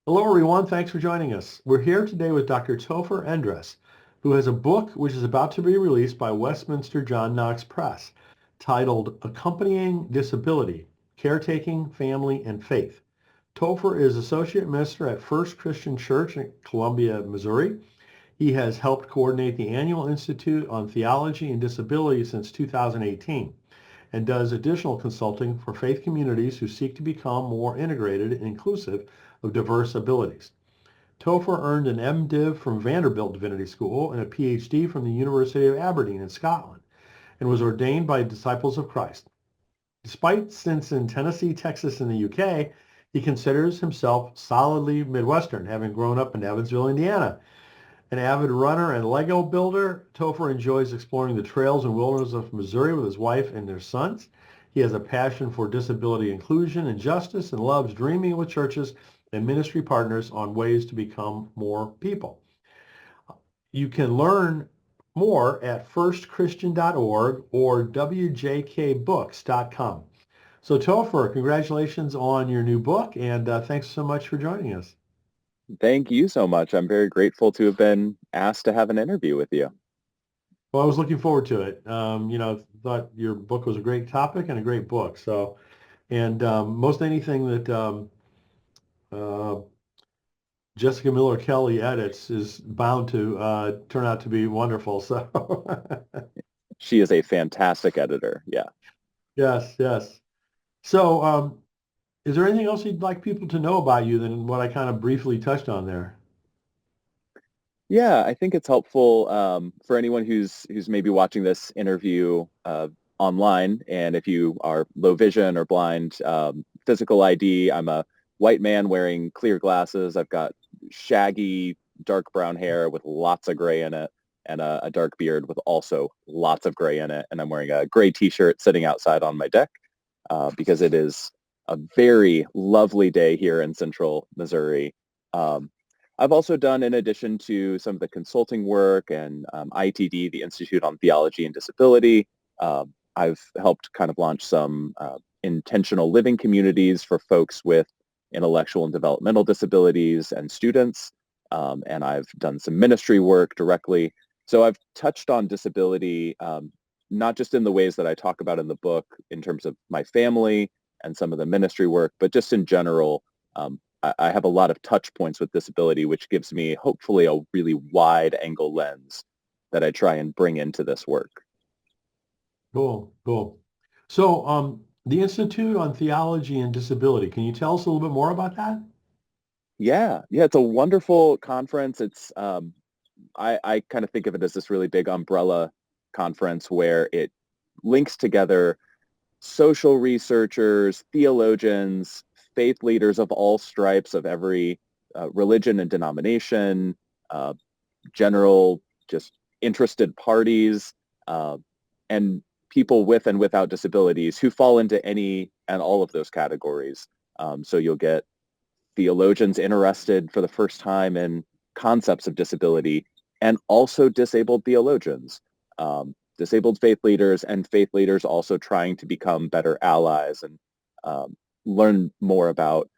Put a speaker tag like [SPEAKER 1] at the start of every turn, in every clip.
[SPEAKER 1] Hello, everyone. Thanks for joining us. We're here today with Dr. Topher Endress, who has a book which is about to be released by Westminster John Knox Press titled Accompanying Disability, Caretaking, Family, and Faith. Topher is Associate Minister at First Christian Church in Columbia, Missouri. He has helped coordinate the annual Institute on Theology and Disability since 2018 and does additional consulting for faith communities who seek to become more integrated and inclusive of diverse abilities. Topher earned an MDiv from Vanderbilt Divinity School and a PhD from the University of Aberdeen in Scotland, and was ordained by Disciples of Christ. Despite stints in Tennessee, Texas, and the UK, he considers himself solidly Midwestern, having grown up in Evansville, Indiana. An avid runner and Lego builder, Topher enjoys exploring the trails and wilderness of Missouri with his wife and their sons. He has a passion for disability inclusion and justice and loves dreaming with churches and ministry partners on ways to become more people. You can learn more at firstchristian.org or wjkbooks.com. So Topher, congratulations on your new book, and thanks so much for joining us.
[SPEAKER 2] Thank you so much. I'm very grateful to have been asked to have an interview with you.
[SPEAKER 1] Well, I was looking forward to it. Thought your book was a great topic and a great book. So, and most anything that uh, Jessica Miller Kelly edits is bound to turn out to be wonderful. So,
[SPEAKER 2] She is a fantastic editor. Yeah.
[SPEAKER 1] yes, yes. So, is there anything else you'd like people to know about you than what I kind of briefly touched on there?
[SPEAKER 2] Yeah, I think it's helpful for anyone who's maybe watching this interview online, and if you are low vision or blind, physical ID. I'm a white man wearing clear glasses. I've got shaggy, dark brown hair with lots of gray in it, and a dark beard with also lots of gray in it. And I'm wearing a gray T-shirt sitting outside on my deck because it is a very lovely day here in central Missouri. Um, I've also done, in addition to some of the consulting work and ITD, the Institute on Theology and Disability, I've helped kind of launch some intentional living communities for folks with intellectual and developmental disabilities and students. And I've done some ministry work directly. So I've touched on disability, not just in the ways that I talk about in the book in terms of my family and some of the ministry work, but just in general. I have a lot of touch points with disability, which gives me hopefully a really wide angle lens that I try and bring into this work.
[SPEAKER 1] Cool, cool. So, the Institute on Theology and Disability, can you tell us a little bit more about that?
[SPEAKER 2] Yeah, it's a wonderful conference. I kind of think of it as this really big umbrella conference where it links together social researchers, theologians, faith leaders of all stripes of every religion and denomination, uh, general just interested parties, uh, and people with and without disabilities who fall into any and all of those categories. So you'll get theologians interested for the first time in concepts of disability, and also disabled theologians, disabled faith leaders also trying to become better allies and learn more about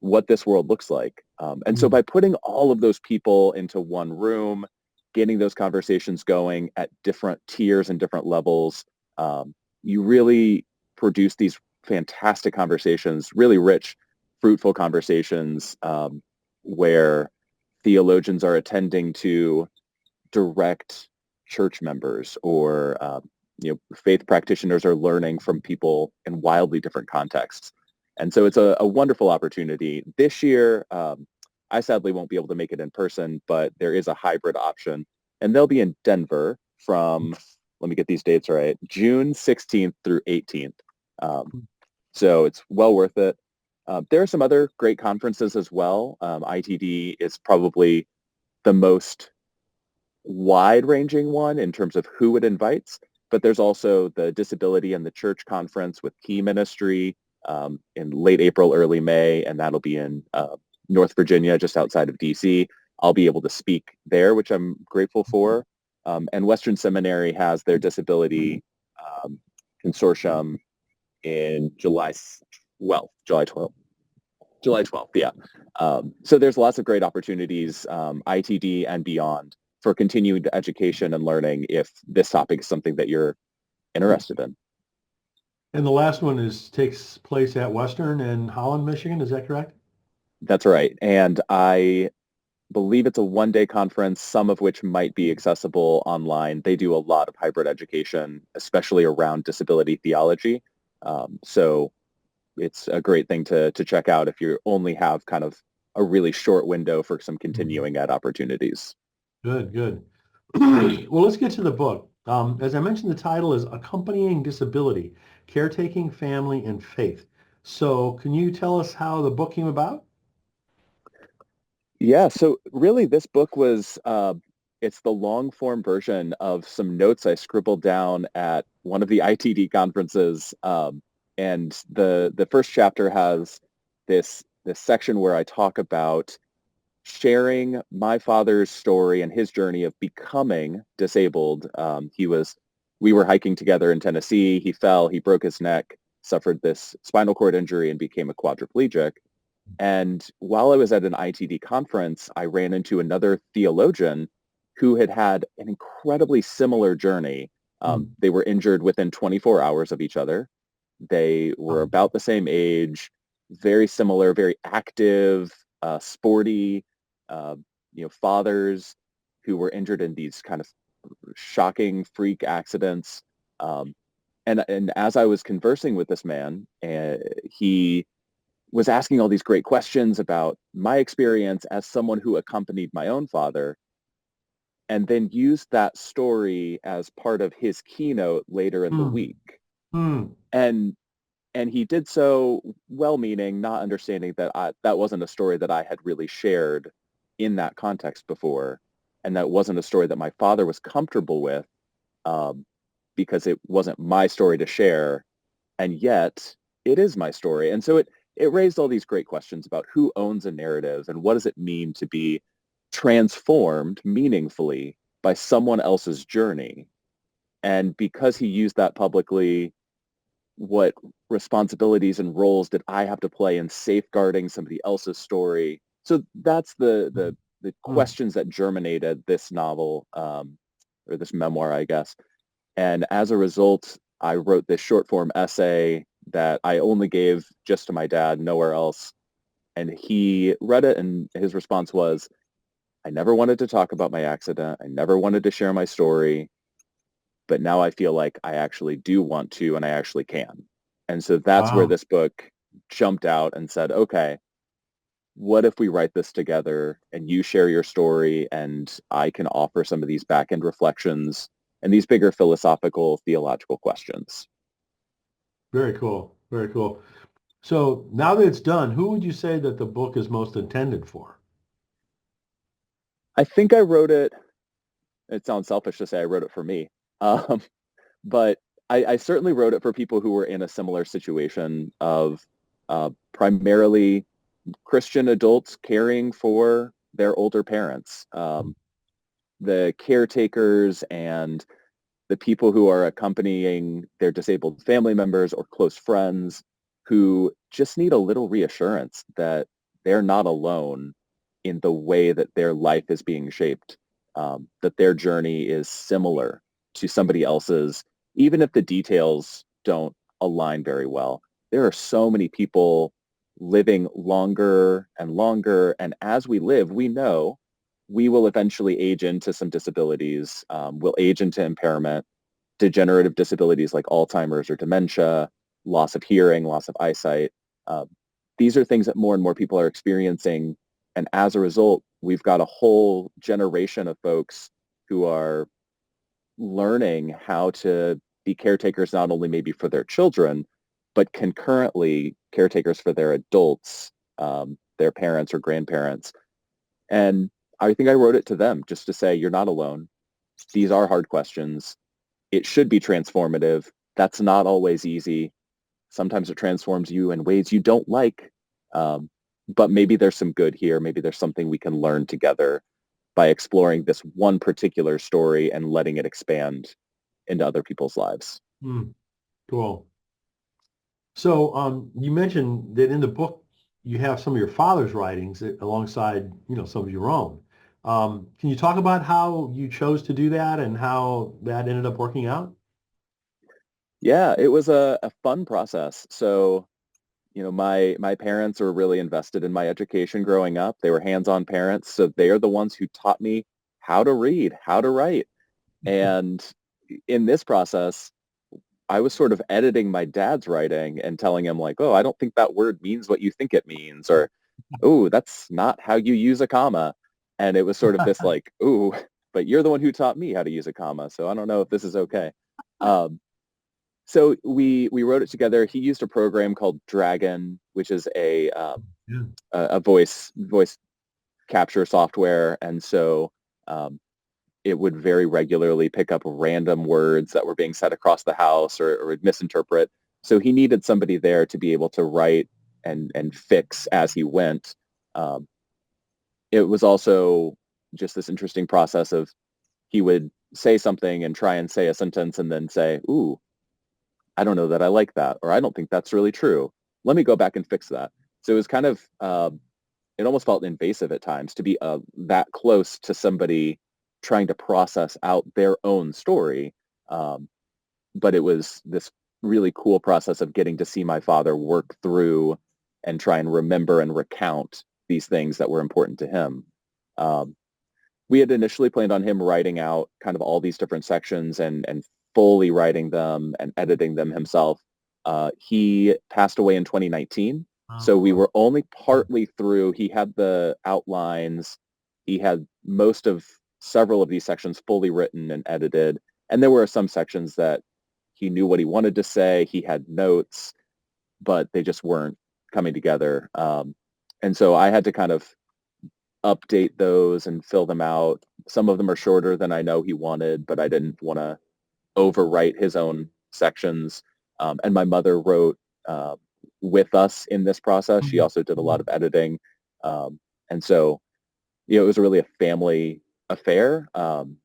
[SPEAKER 2] what this world looks like. And so
[SPEAKER 1] Mm.
[SPEAKER 2] by putting all of those people into one room, getting those conversations going at different tiers and different levels, you really produce these fantastic conversations, really rich, fruitful conversations where theologians are attending to direct church members, or faith practitioners are learning from people in wildly different contexts. And so it's a wonderful opportunity. This year, I sadly won't be able to make it in person, but there is a hybrid option. And they'll be in Denver from, let me get these dates right, June 16th through 18th. Um, so it's well worth it. There are some other great conferences as well. ITD is probably the most wide-ranging one in terms of who it invites, but there's also the Disability and the Church Conference with Key Ministry in late April, early May, and that'll be in North Virginia, just outside of DC. I'll be able to speak there, which I'm grateful for. And Western Seminary has their disability consortium in July 12th. July 12th, yeah. So there's lots of great opportunities, ITD and beyond, for continued education and learning if this topic is something that you're interested in.
[SPEAKER 1] And the last one takes place at Western in Holland, Michigan. Is that correct?
[SPEAKER 2] That's right. And I believe it's a one-day conference, some of which might be accessible online. They do a lot of hybrid education, especially around disability theology. So it's a great thing to check out if you only have kind of a really short window for some
[SPEAKER 1] Mhm.
[SPEAKER 2] continuing ed opportunities.
[SPEAKER 1] Good, good. Well, let's get to the book. As I mentioned, the title is Accompanying Disability, Caretaking, Family, and Faith. So can you tell us how the book came about?
[SPEAKER 2] Yeah, so really this book was it's the long form version of some notes I scribbled down at one of the ITD conferences. And the first chapter has this section where I talk about sharing my father's story and his journey of becoming disabled. We were hiking together in Tennessee. He fell, he broke his neck, suffered this spinal cord injury, and became a quadriplegic. And while I was at an ITD conference, I ran into another theologian who had had an incredibly similar journey.
[SPEAKER 1] Hmm.
[SPEAKER 2] They were injured within 24 hours of each other. They were about the same age, very similar, very active, sporty, uh, fathers who were injured in these kind of shocking freak accidents. Um, and as I was conversing with this man, he was asking all these great questions about my experience as someone who accompanied my own father, and then used that story as part of his keynote later in the
[SPEAKER 1] Hmm.
[SPEAKER 2] week.
[SPEAKER 1] Hmm.
[SPEAKER 2] And and he did so well-meaning, not understanding that that wasn't a story that I had really shared in that context before, and that wasn't a story that my father was comfortable with, um, because it wasn't my story to share, and yet it is my story. And so it raised all these great questions about who owns a narrative and what does it mean to be transformed meaningfully by someone else's journey. And because he used that publicly, what responsibilities and roles did I have to play in safeguarding somebody else's story? So that's the
[SPEAKER 1] Hmm.
[SPEAKER 2] questions that germinated this novel, or this memoir, I guess. And as a result, I wrote this short form essay that I only gave just to my dad, nowhere else. And he read it, and his response was, I never wanted to talk about my accident. I never wanted to share my story, but now I feel like I actually do want to, and I actually can. And so that's where
[SPEAKER 1] Wow.
[SPEAKER 2] this book jumped out and said, okay, what if we write this together and you share your story and I can offer some of these back end reflections and these bigger philosophical, theological questions.
[SPEAKER 1] Very cool. Very cool. So now that it's done, who would you say that the book is most intended for?
[SPEAKER 2] I think I wrote it, it sounds selfish to say I wrote it for me, um, but I certainly wrote it for people who were in a similar situation of primarily Christian adults caring for their older parents, the caretakers and the people who are accompanying their disabled family members or close friends who just need a little reassurance that they're not alone in the way that their life is being shaped, that their journey is similar to somebody else's, even if the details don't align very well. There are so many people living longer and longer, and as we live, we know we will eventually age into some disabilities, we'll age into impairment, degenerative disabilities like Alzheimer's or dementia, loss of hearing, loss of eyesight. Uh, these are things that more and more people are experiencing. And as a result, we've got a whole generation of folks who are learning how to be caretakers, not only maybe for their children, but concurrently caretakers for their adults, their parents or grandparents. And I think I wrote it to them just to say, you're not alone. These are hard questions. It should be transformative. That's not always easy. Sometimes it transforms you in ways you don't like. Um, but maybe there's some good here. Maybe there's something we can learn together by exploring this one particular story and letting it expand into other people's lives.
[SPEAKER 1] Hmm. Cool. So you mentioned that in the book you have some of your father's writings alongside, some of your own. Can you talk about how you chose to do that and how that ended up working out?
[SPEAKER 2] Yeah, it was a fun process. So, my parents were really invested in my education growing up. They were hands-on parents, so they are the ones who taught me how to read, how to write. And in this process, I was sort of editing my dad's writing and telling him like, "Oh, I don't think that word means what you think it means," or "Oh, that's not how you use a comma." And it was sort of this like, "Ooh, but you're the one who taught me how to use a comma, so I don't know if this is okay." Um, so we wrote it together. He used a program called Dragon, which is
[SPEAKER 1] Yeah.
[SPEAKER 2] a voice capture software, and so um, it would very regularly pick up random words that were being said across the house or would misinterpret. So he needed somebody there to be able to write and fix as he went. Um, it was also just this interesting process of he would say something and try and say a sentence and then say, "Ooh, I don't know that I like that," or "I don't think that's really true. Let me go back and fix that." So it was kind of it almost felt invasive at times to be that close to somebody trying to process out their own story. Um, but it was this really cool process of getting to see my father work through and try and remember and recount these things that were important to him. Um, we had initially planned on him writing out kind of all these different sections and fully writing them and editing them himself. He passed away in 2019, so we
[SPEAKER 1] Oh,
[SPEAKER 2] were only partly through. He had the outlines. He had most of several of these sections fully written and edited, and there were some sections that he knew what he wanted to say. He had notes, but they just weren't coming together. And so I had to kind of update those and fill them out. Some of them are shorter than I know he wanted, but I didn't want to overwrite his own sections. And my mother wrote with us in this process. She also did a lot of editing. Um, and so, it was really a family affair. And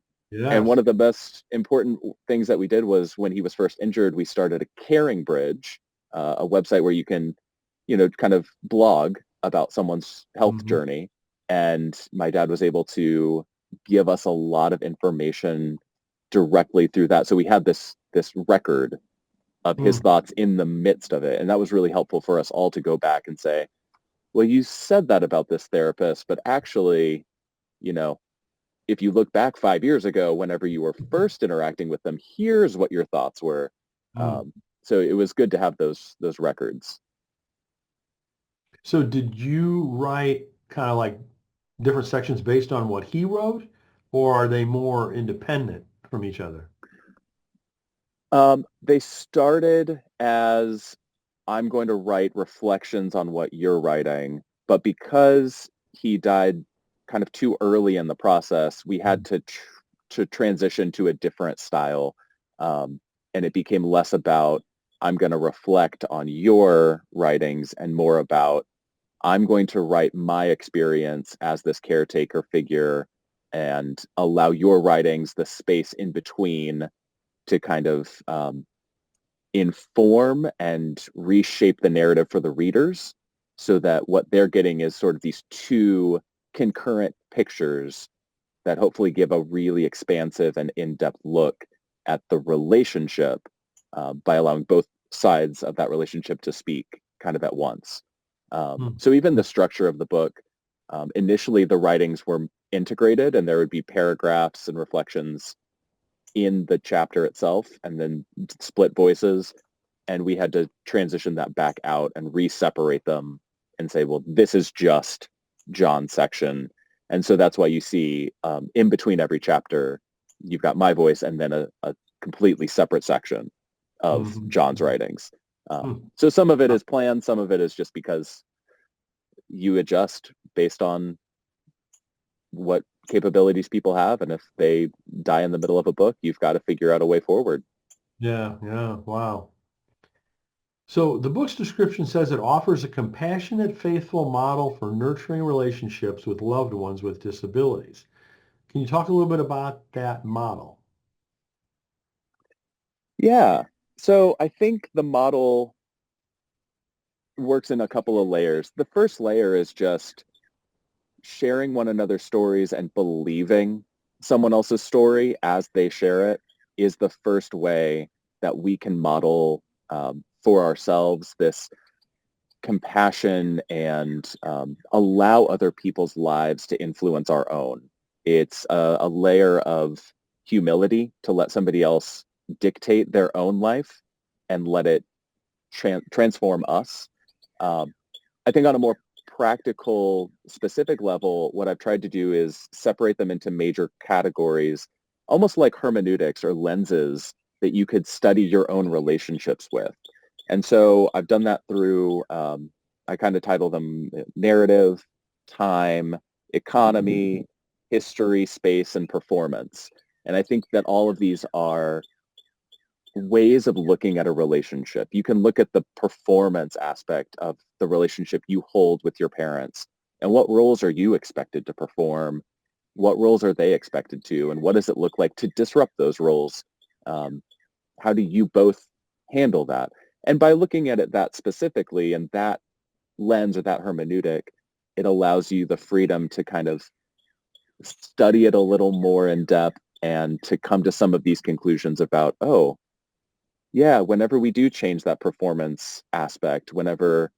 [SPEAKER 2] one
[SPEAKER 1] yes.
[SPEAKER 2] of the most important things that we did was when he was first injured, we started a caring bridge, a website where you can, kind of blog about someone's health
[SPEAKER 1] Mhm.
[SPEAKER 2] journey. And my dad was able to give us a lot of information directly through that. So we had this record of his
[SPEAKER 1] Mm.
[SPEAKER 2] thoughts in the midst of it. And that was really helpful for us all to go back and say, well, you said that about this therapist, but actually, you know, if you look back 5 years ago, whenever you were first interacting with them, here's what your thoughts were.
[SPEAKER 1] Mm.
[SPEAKER 2] So it was good to have those records.
[SPEAKER 1] So did you write kind of like different sections based on what he wrote, or are they more independent from each other?
[SPEAKER 2] They started as I'm going to write reflections on what you're writing, but because he died kind of too early in the process, we had
[SPEAKER 1] Mm.
[SPEAKER 2] to transition to a different style, um, and it became less about I'm going to reflect on your writings and more about I'm going to write my experience as this caretaker figure and allow your writings the space in between to kind of inform and reshape the narrative for the readers so that what they're getting is sort of these two concurrent pictures that hopefully give a really expansive and in-depth look at the relationship by allowing both sides of that relationship to speak kind of at once.
[SPEAKER 1] Mm.
[SPEAKER 2] So even the structure of the book, initially the writings were integrated and there would be paragraphs and reflections in the chapter itself and then split voices. And we had to transition that back out and re-separate them and say, well, this is just John's section. And so that's why you see in between every chapter, you've got my voice and then a completely separate section of
[SPEAKER 1] Mhm.
[SPEAKER 2] John's writings.
[SPEAKER 1] Mm.
[SPEAKER 2] So some of it is planned, some of it is just because you adjust based on what capabilities people have. And if they die in the middle of a book, you've got to figure out a way forward.
[SPEAKER 1] Yeah, yeah, wow. So the book's description says it offers a compassionate, faithful model for nurturing relationships with loved ones with disabilities. Can you talk a little bit about that model?
[SPEAKER 2] Yeah. So I think the model works in a couple of layers. The first layer is just sharing one another's stories and believing someone else's story as they share it is the first way that we can model for ourselves this compassion and allow other people's lives to influence our own. It's a layer of humility to let somebody else dictate their own life and let it transform us. Um, I think on a more practical, specific level, what I've tried to do is separate them into major categories, almost like hermeneutics or lenses that you could study your own relationships with. And so I've done that through, I kind of title them narrative, time, economy, history, space, and performance. And I think that all of these are ways of looking at a relationship. You can look at the performance aspect of the relationship you hold with your parents and what roles are you expected to perform? What roles are they expected to? And what does it look like to disrupt those roles? Um, how do you both handle that? And by looking at it that specifically and that lens or that hermeneutic, it allows you the freedom to kind of study it a little more in depth and to come to some of these conclusions about, oh, yeah, whenever we do change that performance aspect, whenever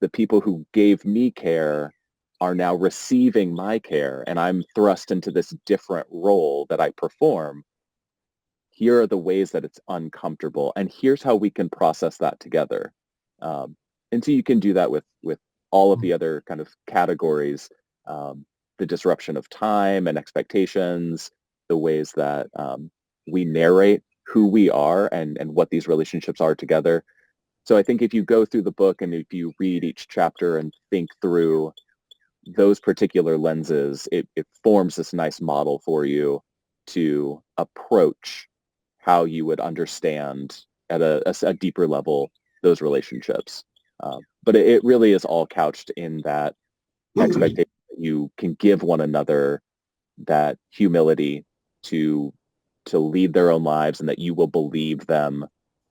[SPEAKER 2] the people who gave me care are now receiving my care and I'm thrust into this different role that I perform, here are the ways that it's uncomfortable. And here's how we can process that together. Um, and so you can do that with all of the other kind of categories, the disruption of time and expectations, the ways that we narrate who we are and what these relationships are together. So I think if you go through the book and if you read each chapter and think through those particular lenses, it forms this nice model for you to approach how you would understand at a deeper level those relationships. But it really is all couched in that expectation that you can give one another that humility to to lead their own lives and that you will believe them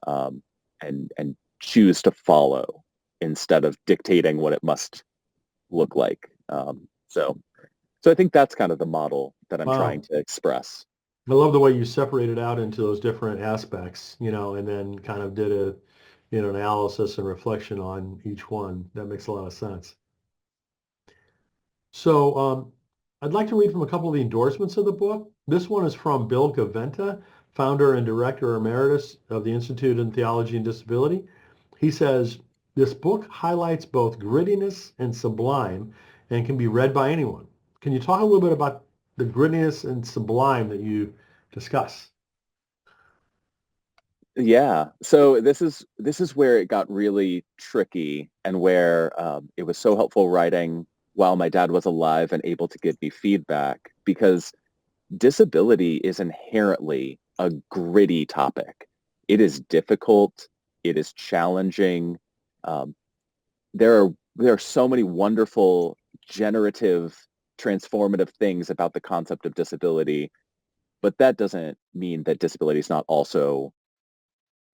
[SPEAKER 2] um, and choose to follow instead of dictating what it must look like. So I think that's kind of the model that I'm trying
[SPEAKER 1] Wow.
[SPEAKER 2] to express.
[SPEAKER 1] I love the way you separated out into those different aspects, and then kind of did a, analysis and reflection on each one. That makes a lot of sense. So I'd like to read from a couple of the endorsements of the book. This one is from Bill Gaventa, founder and director emeritus of the Institute in Theology and Disability. He says, this book highlights both grittiness and sublime and can be read by anyone. Can you talk a little bit about the grittiness and sublime that you discuss?
[SPEAKER 2] Yeah. So this is where it got really tricky and where it was so helpful writing while my dad was alive and able to give me feedback because disability is inherently a gritty topic. It is difficult. It is challenging. Um, there are so many wonderful, generative, transformative things about the concept of disability, but that doesn't mean that disability is not also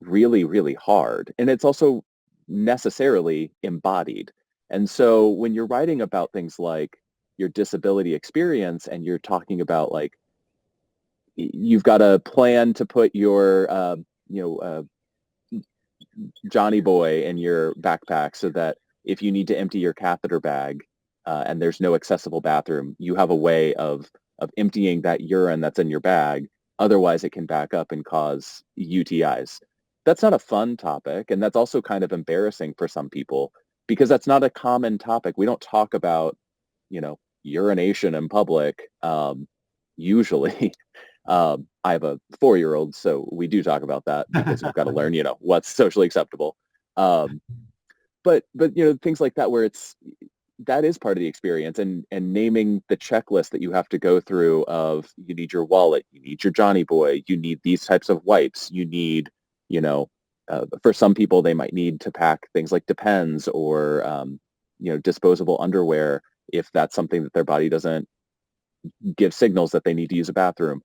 [SPEAKER 2] really, really hard. And it's also necessarily embodied. And so when you're writing about things like your disability experience and you're talking about like you've got a plan to put your Johnny boy in your backpack so that if you need to empty your catheter bag and there's no accessible bathroom, you have a way of emptying that urine that's in your bag. Otherwise, it can back up and cause UTIs. That's not a fun topic, and that's also kind of embarrassing for some people because that's not a common topic. We don't talk about, urination in public usually. I have a 4-year-old, so we do talk about that because we've got to learn, what's socially acceptable. Um, but things like that where that is part of the experience and naming the checklist that you have to go through of you need your wallet, you need your Johnny boy, you need these types of wipes, you need, for some people they might need to pack things like Depends or disposable underwear if that's something that their body doesn't give signals that they need to use a bathroom.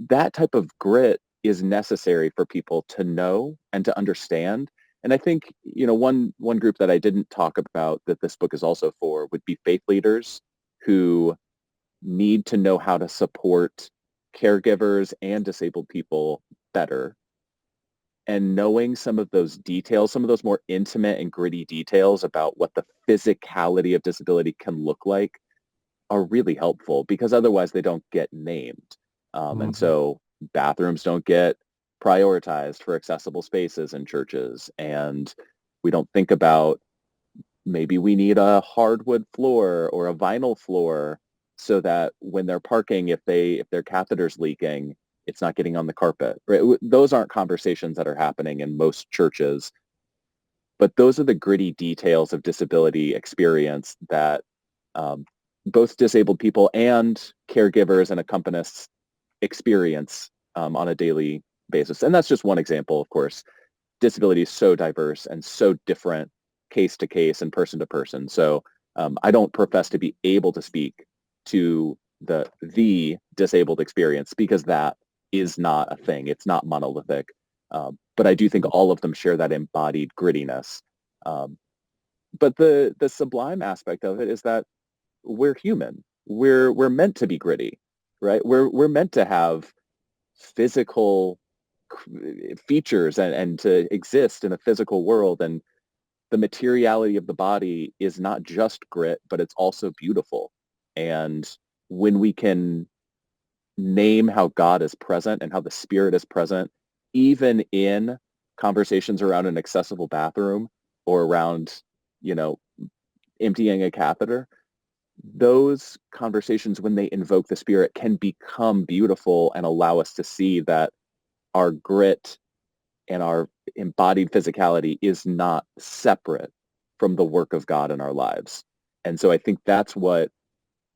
[SPEAKER 2] That type of grit is necessary for people to know and to understand. And I think, one group that I didn't talk about that this book is also for would be faith leaders who need to know how to support caregivers and disabled people better. And knowing some of those details, some of those more intimate and gritty details about what the physicality of disability can look like are really helpful because otherwise they don't get named. And
[SPEAKER 1] Mhm.
[SPEAKER 2] so bathrooms don't get prioritized for accessible spaces in churches. And we don't think about maybe we need a hardwood floor or a vinyl floor so that when they're parking, if their catheter's leaking, it's not getting on the carpet. Right? Those aren't conversations that are happening in most churches, but those are the gritty details of disability experience that um, both disabled people and caregivers and accompanists experience on a daily basis. And that's just one example, of course. Disability is so diverse and so different case to case and person to person. So I don't profess to be able to speak to the disabled experience because that is not a thing. It's not monolithic. But I do think all of them share that embodied grittiness. Um, but the sublime aspect of it is that we're human. We're meant to be gritty, right? We're meant to have physical features and to exist in a physical world. And the materiality of the body is not just grit, but it's also beautiful. And when we can name how God is present and how the Spirit is present, even in conversations around an accessible bathroom or around, you know, emptying a catheter, those conversations, when they invoke the Spirit, can become beautiful and allow us to see that our grit and our embodied physicality is not separate from the work of God in our lives. And so I think that's what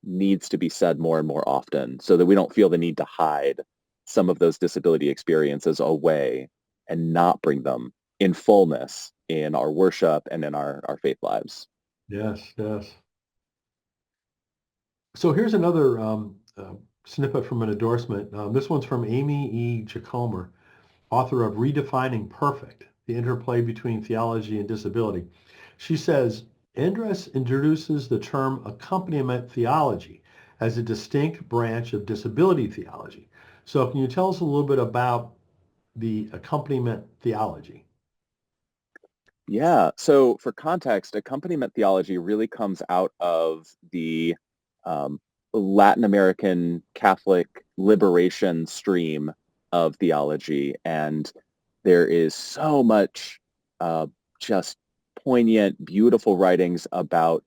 [SPEAKER 2] needs to be said more and more often so that we don't feel the need to hide some of those disability experiences away and not bring them in fullness in our worship and in our faith lives.
[SPEAKER 1] Yes, yes. So here's another snippet from an endorsement. This one's from Amy E. Jacomer, author of Redefining Perfect, the interplay between theology and disability. She says, Endress introduces the term accompaniment theology as a distinct branch of disability theology. So can you tell us a little bit about the accompaniment theology?
[SPEAKER 2] Yeah. So for context, accompaniment theology really comes out of the um, Latin American Catholic liberation stream of theology. And there is so much uh, just poignant, beautiful writings about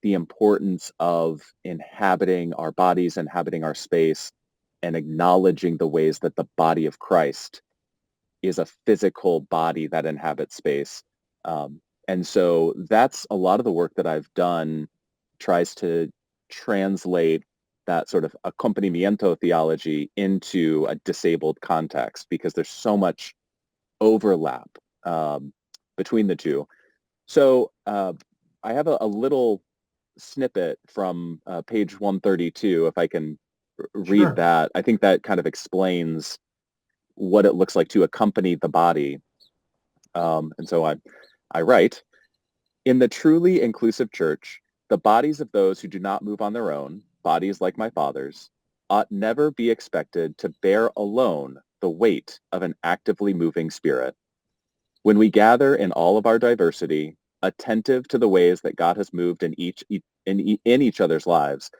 [SPEAKER 2] the importance of inhabiting our bodies, inhabiting our space, and acknowledging the ways that the body of Christ is a physical body that inhabits space. And so that's a lot of the work that I've done tries to translate that sort of accompanimiento theology into a disabled context because there's so much overlap between the two. So I have a little snippet from page 132, if I can read
[SPEAKER 1] Sure.
[SPEAKER 2] that. I think that kind of explains what it looks like to accompany the body. And so I write, in the truly inclusive church, the bodies of those who do not move on their own, bodies like my father's, ought never be expected to bear alone the weight of an actively moving spirit. When we gather in all of our diversity, attentive to the ways that God has moved in each other's lives,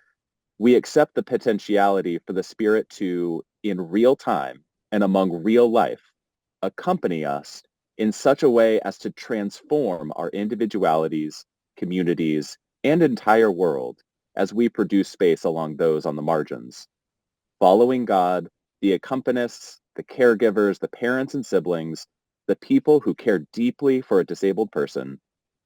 [SPEAKER 2] we accept the potentiality for the Spirit to, in real time and among real life, accompany us in such a way as to transform our individualities, communities, and entire world as we produce space along those on the margins. Following God, the accompanists, the caregivers, the parents and siblings, the people who care deeply for a disabled person,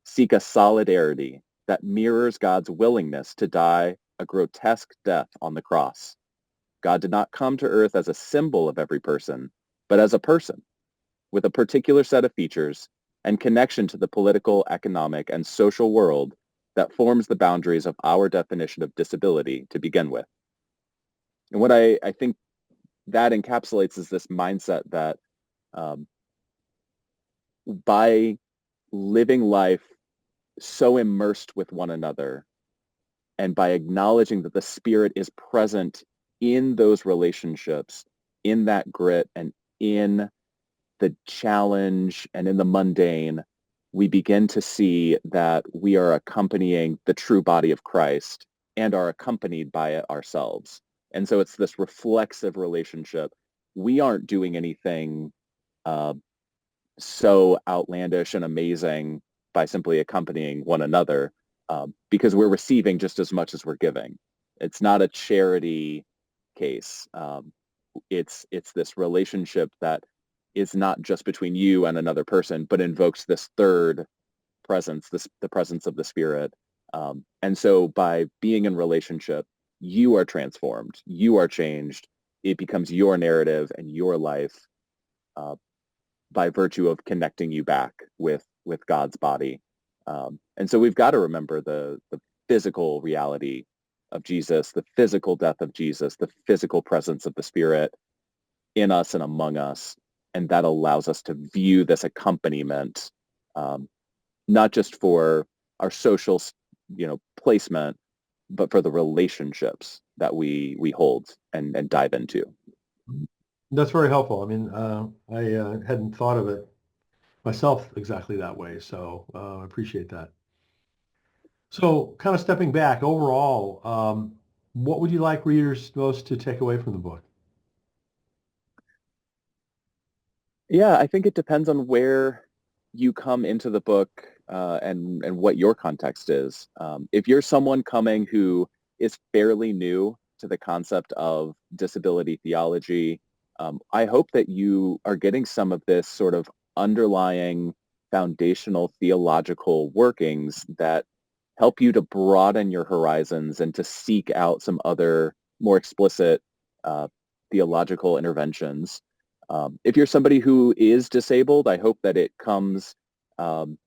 [SPEAKER 2] seek a solidarity that mirrors God's willingness to die a grotesque death on the cross. God did not come to earth as a symbol of every person, but as a person with a particular set of features and connection to the political, economic, and social world that forms the boundaries of our definition of disability to begin with. And what I think that encapsulates is this mindset that um, by living life so immersed with one another, and by acknowledging that the Spirit is present in those relationships, in that grit and in the challenge and in the mundane, we begin to see that we are accompanying the true body of Christ and are accompanied by it ourselves. And so it's this reflexive relationship. We aren't doing anything uh, so outlandish and amazing by simply accompanying one another, because we're receiving just as much as we're giving. It's not a charity case. It's this relationship that is not just between you and another person, but invokes this third presence, the presence of the Spirit. And so by being in relationship, you are transformed, you are changed. It becomes your narrative and your life, uh, by virtue of connecting you back with God's body. And so we've got to remember the physical reality of Jesus, the physical death of Jesus, the physical presence of the Spirit in us and among us. And that allows us to view this accompaniment, um, not just for our social, placement, but for the relationships that we hold and dive into.
[SPEAKER 1] That's very helpful. I mean, I hadn't thought of it myself exactly that way, so I appreciate that. So, kind of stepping back overall, what would you like readers most to take away from the book?
[SPEAKER 2] Yeah, I think it depends on where you come into the book, and what your context is. If you're someone coming who is fairly new to the concept of disability theology, I hope that you are getting some of this sort of underlying foundational theological workings that help you to broaden your horizons and to seek out some other more explicit uh, theological interventions. If you're somebody who is disabled, I hope that it comes um,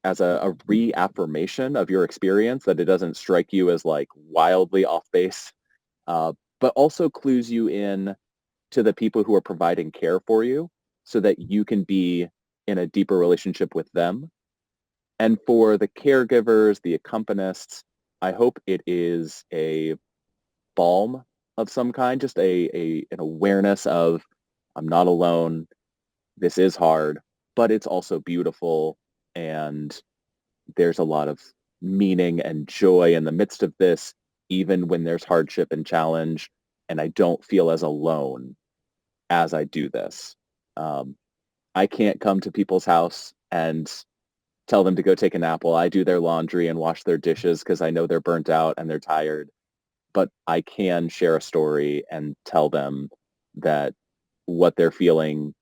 [SPEAKER 2] as a reaffirmation of your experience, that it doesn't strike you as like wildly off base, uh, but also clues you in to the people who are providing care for you so that you can be in a deeper relationship with them. And for the caregivers, the accompanists, I hope it is a balm of some kind, just an awareness of I'm not alone. This is hard, but it's also beautiful. And there's a lot of meaning and joy in the midst of this, even when there's hardship and challenge. And I don't feel as alone as I do this. Um, I can't come to people's house and tell them to go take a nap while I do their laundry and wash their dishes because I know they're burnt out and they're tired. But I can share a story and tell them that what they're feeling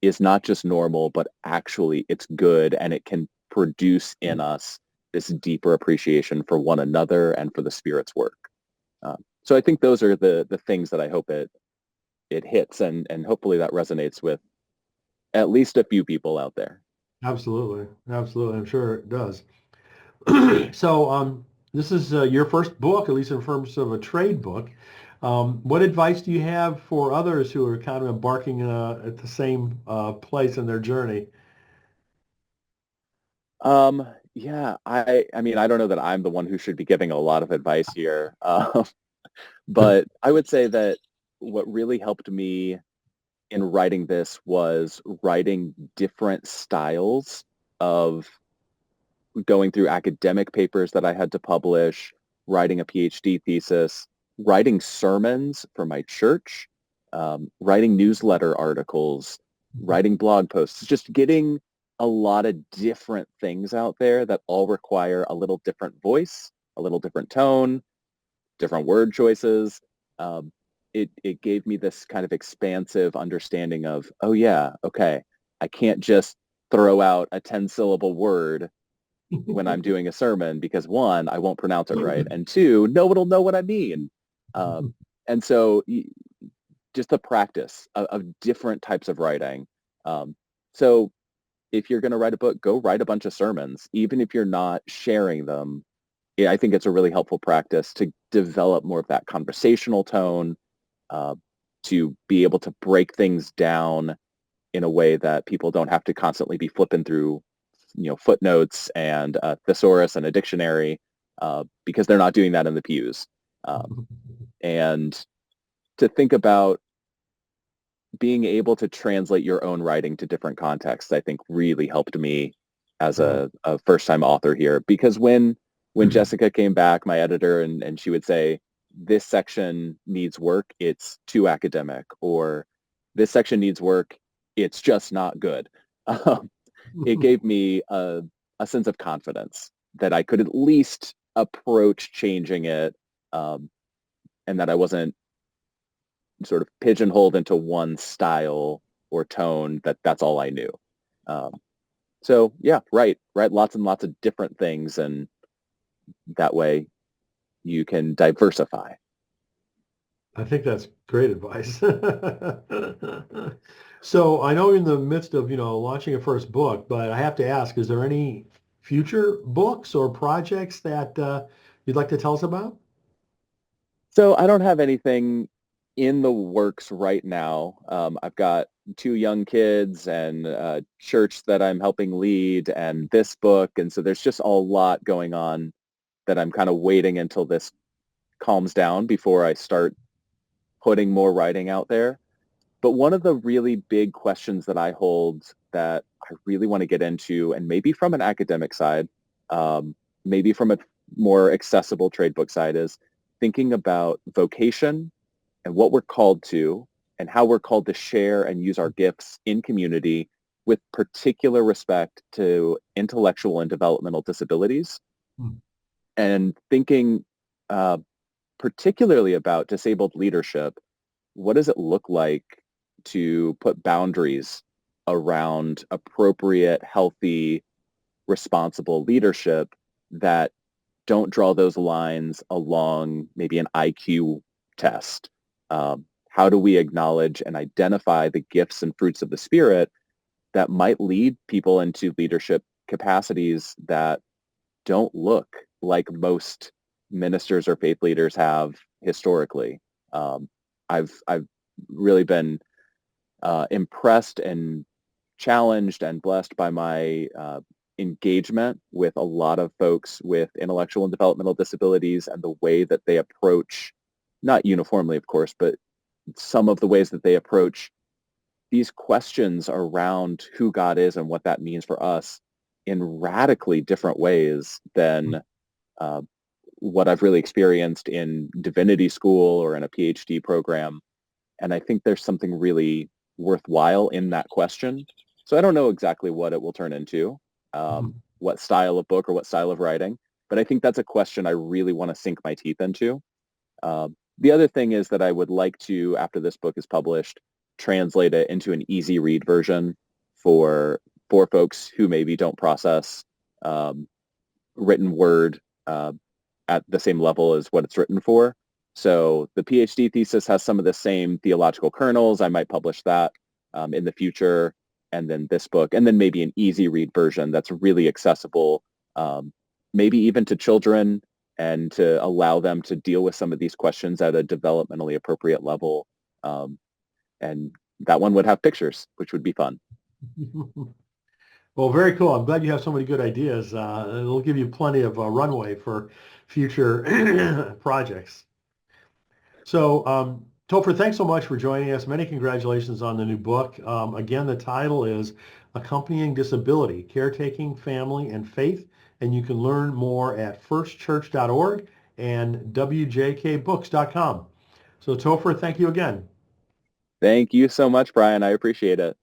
[SPEAKER 2] is not just normal, but actually it's good, and it can produce in us this deeper appreciation for one another and for the Spirit's work. So I think those are the things that I hope it hits, and hopefully that resonates with at least a few people out there.
[SPEAKER 1] Absolutely, absolutely. I'm sure it does. So, this is your first book, at least in terms of a trade book. What advice do you have for others who are kind of embarking at the same place in their journey?
[SPEAKER 2] Yeah, I mean, I don't know that I'm the one who should be giving a lot of advice here, but I would say that what really helped me in writing this was writing different styles of going through academic papers that I had to publish, writing a PhD thesis, writing sermons for my church, writing newsletter articles, writing blog posts, just getting a lot of different things out there that all require a little different voice, a little different tone, different word choices. Um, it gave me this kind of expansive understanding of, oh yeah, okay, I can't just throw out a 10-syllable word when I'm doing a sermon because one, I won't pronounce it right, and two, no one will know what I mean. Um, and so just the practice of different types of writing. So if you're going to write a book, go write a bunch of sermons, even if you're not sharing them. Yeah, I think it's a really helpful practice to develop more of that conversational tone, uh, to be able to break things down in a way that people don't have to constantly be flipping through footnotes and a thesaurus and a dictionary, because they're not doing that in the pews. And to think about being able to translate your own writing to different contexts, I think really helped me as a first-time author here. Because when Jessica came back, my editor, and she would say, this section needs work, it's too academic, or this section needs work, it's just not good. It gave me a sense of confidence that I could at least approach changing it, and that I wasn't sort of pigeonholed into one style or tone, that's all I knew. So yeah, write lots and lots of different things, and that way you can diversify.
[SPEAKER 1] I think that's great advice. So I know you're in the midst of, launching a first book, but I have to ask, is there any future books or projects that you'd like to tell us about?
[SPEAKER 2] So I don't have anything in the works right now. I've got two young kids and a church that I'm helping lead and this book. And so there's just a lot going on that I'm kind of waiting until this calms down before I start putting more writing out there. But one of the really big questions that I hold that I really want to get into, and maybe from an academic side, um, maybe from a more accessible trade book side, is thinking about vocation and what we're called to and how we're called to share and use our gifts in community with particular respect to intellectual and developmental disabilities,
[SPEAKER 1] Hmm.
[SPEAKER 2] and thinking uh, particularly about disabled leadership. What does it look like to put boundaries around appropriate, healthy, responsible leadership that don't draw those lines along maybe an IQ test? How do we acknowledge and identify the gifts and fruits of the Spirit that might lead people into leadership capacities that don't look like most ministers or faith leaders have historically? I've really been impressed and challenged and blessed by my engagement with a lot of folks with intellectual and developmental disabilities, and the way that they approach, not uniformly, of course, but some of the ways that they approach these questions around who God is and what that means for us in radically different ways than uh, what I've really experienced in divinity school or in a PhD program. And I think there's something really worthwhile in that question. So I don't know exactly what it will turn into, what style of book or what style of writing, but I think that's a question I really want to sink my teeth into. The other thing is that I would like to, after this book is published, translate it into an easy read version for for folks who maybe don't process um, written word uh, at the same level as what it's written for. So the PhD thesis has some of the same theological kernels. I might publish that in the future, and then this book, and then maybe an easy read version that's really accessible, um, maybe even to children, and to allow them to deal with some of these questions at a developmentally appropriate level. Um, and that one would have pictures, which would be fun.
[SPEAKER 1] Well, very cool. I'm glad you have so many good ideas. It'll give you plenty of runway for future projects. So, Topher, thanks so much for joining us. Many congratulations on the new book. Again, the title is Accompanying Disability, Caretaking, Family, and Faith. And you can learn more at firstchurch.org and wjkbooks.com. So, Topher, thank you again.
[SPEAKER 2] Thank you so much, Brian. I appreciate it.